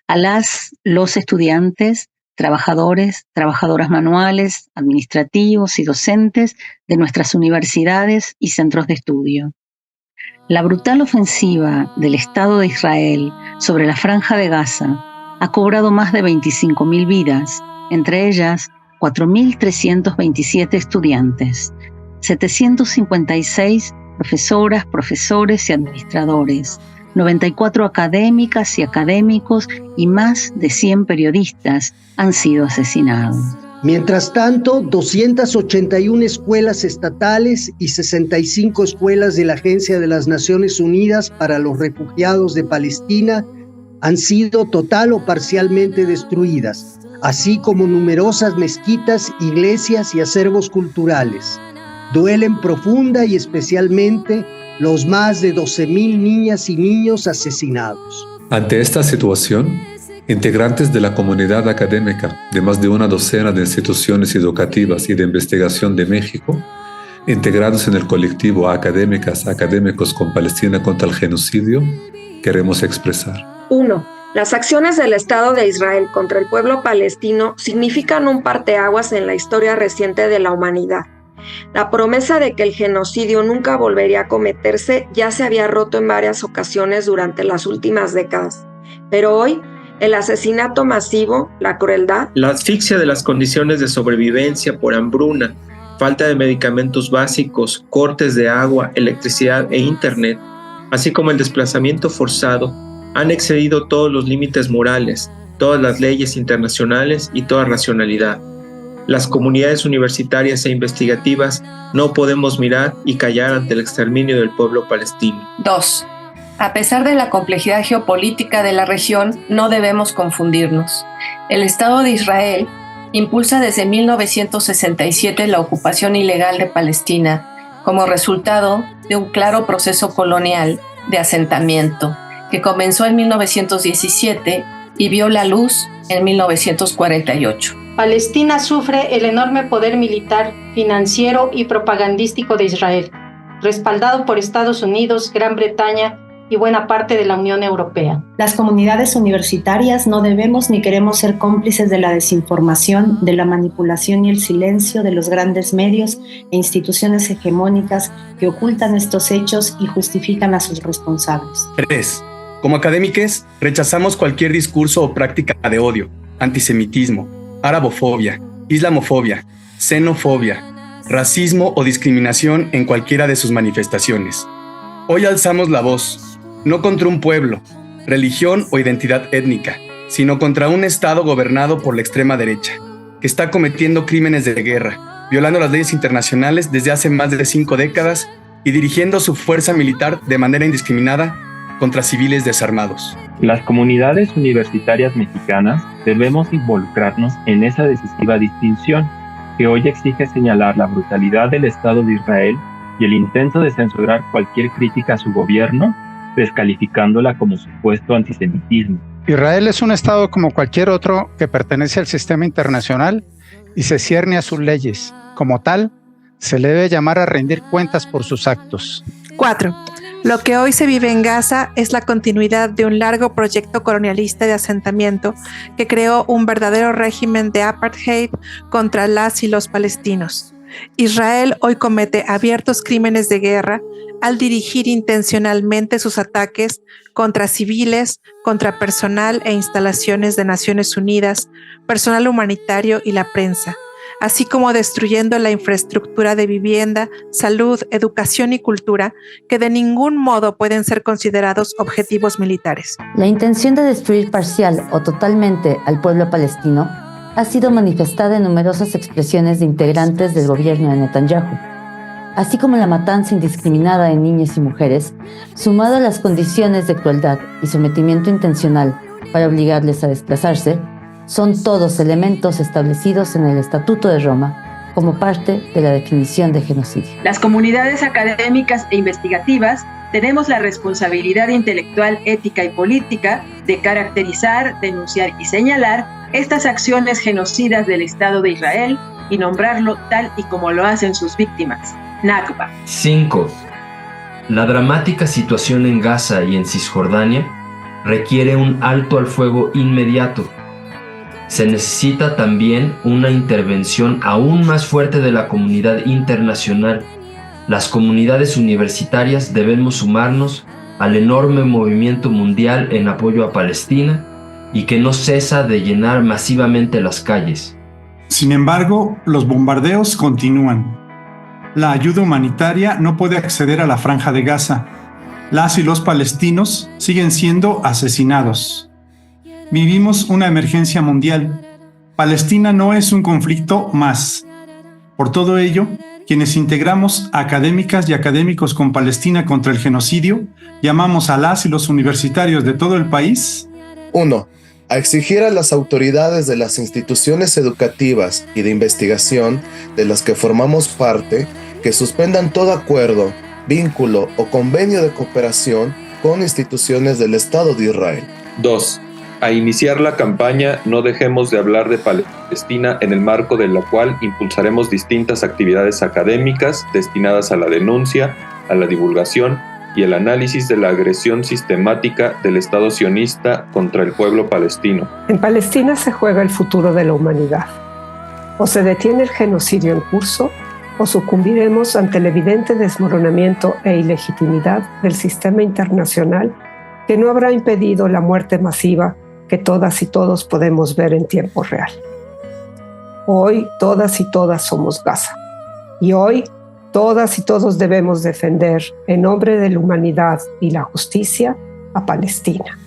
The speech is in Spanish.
a los estudiantes, trabajadores, trabajadoras manuales, administrativos y docentes de nuestras universidades y centros de estudio. La brutal ofensiva del Estado de Israel sobre la Franja de Gaza ha cobrado más de 25.000 vidas, entre ellas 4.327 estudiantes, 756 profesoras, profesores y administradores, 94 académicas y académicos y más de 100 periodistas han sido asesinados. Mientras tanto, 281 escuelas estatales y 65 escuelas de la Agencia de las Naciones Unidas para los Refugiados de Palestina han sido total o parcialmente destruidas, así como numerosas mezquitas, iglesias y acervos culturales. Duelen profunda y especialmente los más de 12.000 niñas y niños asesinados. Ante esta situación, integrantes de la comunidad académica de más de una docena de instituciones educativas y de investigación de México, integrados en el colectivo Académicos con Palestina contra el Genocidio, queremos expresar. 1. Las acciones del Estado de Israel contra el pueblo palestino significan un parteaguas en la historia reciente de la humanidad. La promesa de que el genocidio nunca volvería a cometerse ya se había roto en varias ocasiones durante las últimas décadas. Pero hoy, el asesinato masivo, la crueldad, la asfixia de las condiciones de sobrevivencia por hambruna, falta de medicamentos básicos, cortes de agua, electricidad e internet, así como el desplazamiento forzado, han excedido todos los límites morales, todas las leyes internacionales y toda racionalidad. Las comunidades universitarias e investigativas no podemos mirar y callar ante el exterminio del pueblo palestino. 2. A pesar de la complejidad geopolítica de la región, no debemos confundirnos. El Estado de Israel impulsa desde 1967 la ocupación ilegal de Palestina como resultado de un claro proceso colonial de asentamiento que comenzó en 1917 y vio la luz en 1948. Palestina sufre el enorme poder militar, financiero y propagandístico de Israel, respaldado por Estados Unidos, Gran Bretaña y buena parte de la Unión Europea. Las comunidades universitarias no debemos ni queremos ser cómplices de la desinformación, de la manipulación y el silencio de los grandes medios e instituciones hegemónicas que ocultan estos hechos y justifican a sus responsables. 3. Como académicos, rechazamos cualquier discurso o práctica de odio, antisemitismo, arabofobia, islamofobia, xenofobia, racismo o discriminación en cualquiera de sus manifestaciones. Hoy alzamos la voz, no contra un pueblo, religión o identidad étnica, sino contra un Estado gobernado por la extrema derecha, que está cometiendo crímenes de guerra, violando las leyes internacionales desde hace más de 5 décadas y dirigiendo su fuerza militar de manera indiscriminada contra civiles desarmados. Las comunidades universitarias mexicanas debemos involucrarnos en esa decisiva distinción que hoy exige señalar la brutalidad del Estado de Israel y el intento de censurar cualquier crítica a su gobierno, descalificándola como supuesto antisemitismo. Israel es un Estado como cualquier otro que pertenece al sistema internacional y se cierne a sus leyes. Como tal, se le debe llamar a rendir cuentas por sus actos. 4. Lo que hoy se vive en Gaza es la continuidad de un largo proyecto colonialista de asentamiento que creó un verdadero régimen de apartheid contra las y los palestinos. Israel hoy comete abiertos crímenes de guerra al dirigir intencionalmente sus ataques contra civiles, contra personal e instalaciones de Naciones Unidas, personal humanitario y la prensa, así como destruyendo la infraestructura de vivienda, salud, educación y cultura, que de ningún modo pueden ser considerados objetivos militares. La intención de destruir parcial o totalmente al pueblo palestino ha sido manifestada en numerosas expresiones de integrantes del gobierno de Netanyahu, así como la matanza indiscriminada de niñas y mujeres, sumado a las condiciones de crueldad y sometimiento intencional para obligarles a desplazarse, son todos elementos establecidos en el Estatuto de Roma como parte de la definición de genocidio. Las comunidades académicas e investigativas tenemos la responsabilidad intelectual, ética y política de caracterizar, denunciar y señalar estas acciones genocidas del Estado de Israel y nombrarlo tal y como lo hacen sus víctimas, Nakba. 5. La dramática situación en Gaza y en Cisjordania requiere un alto al fuego inmediato. Se necesita también una intervención aún más fuerte de la comunidad internacional. Las comunidades universitarias debemos sumarnos al enorme movimiento mundial en apoyo a Palestina y que no cesa de llenar masivamente las calles. Sin embargo, los bombardeos continúan. La ayuda humanitaria no puede acceder a la Franja de Gaza. Las y los palestinos siguen siendo asesinados. Vivimos una emergencia mundial. Palestina no es un conflicto más. Por todo ello, quienes integramos a académicas y académicos con Palestina contra el genocidio, llamamos a las y los universitarios de todo el país 1. A exigir a las autoridades de las instituciones educativas y de investigación de las que formamos parte que suspendan todo acuerdo, vínculo o convenio de cooperación con instituciones del Estado de Israel. 2. A iniciar la campaña No dejemos de hablar de Palestina, en el marco de la cual impulsaremos distintas actividades académicas destinadas a la denuncia, a la divulgación y el análisis de la agresión sistemática del Estado sionista contra el pueblo palestino. En Palestina se juega el futuro de la humanidad. O se detiene el genocidio en curso, o sucumbiremos ante el evidente desmoronamiento e ilegitimidad del sistema internacional que no habrá impedido la muerte masiva que todas y todos podemos ver en tiempo real. Hoy todas y todas somos Gaza. Y hoy todas y todos debemos defender, en nombre de la humanidad y la justicia, a Palestina.